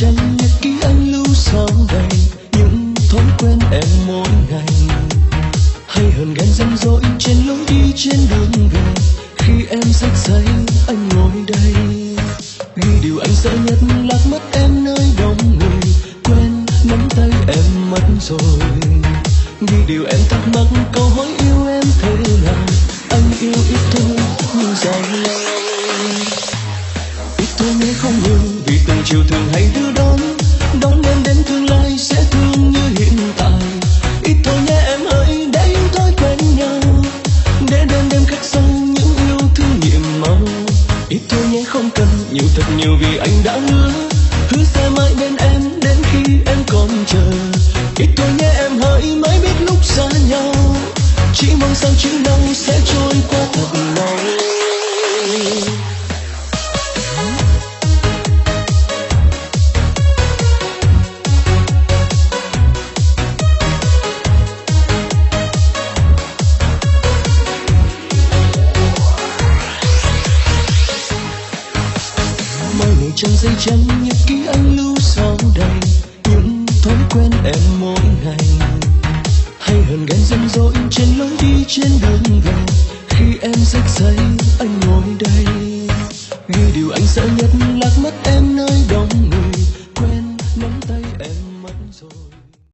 trang nhật ký anh lưu sau đây, những thói quen em mỗi ngày, hay hờn ghen răm rỗi trên lối đi trên đường về. Khi em giấc say anh ngồi đây, ghi điều anh sợ nhất lạc mất em nơi đông người, quên nắm tay em mất rồi. Ghi điều em thắc mắc câu hỏi yêu em thế nào, anh yêu ít thôi nhưng dài lâu. Ít thôi nhé không nhiều, vì từng chiều thường hay đưa đón em đến tương lai sẽ thương như hiện tại. Ít thôi nhé em hỡi để yêu thói quen nhau, để đêm đêm khắc sâu những yêu thương nhiệm màu. Ít thôi nhé không cần nhiều thật nhiều, vì anh đã hứa sẽ mãi bên em đến khi em còn chờ. Ít thôi nhé em hỡi mới biết lúc xa nhau, chỉ mong sao chữ đâu sẽ trôi qua thật lâu. Trang giấy trắng nhật ký anh lưu sau đây, những thói quen em mỗi ngày, hay hờn ghen răm rỗi trên lối đi trên đường về. Khi em giấc say anh ngồi đây, ghi điều anh sợ nhất lạc mất em nơi đông người, quên nắm tay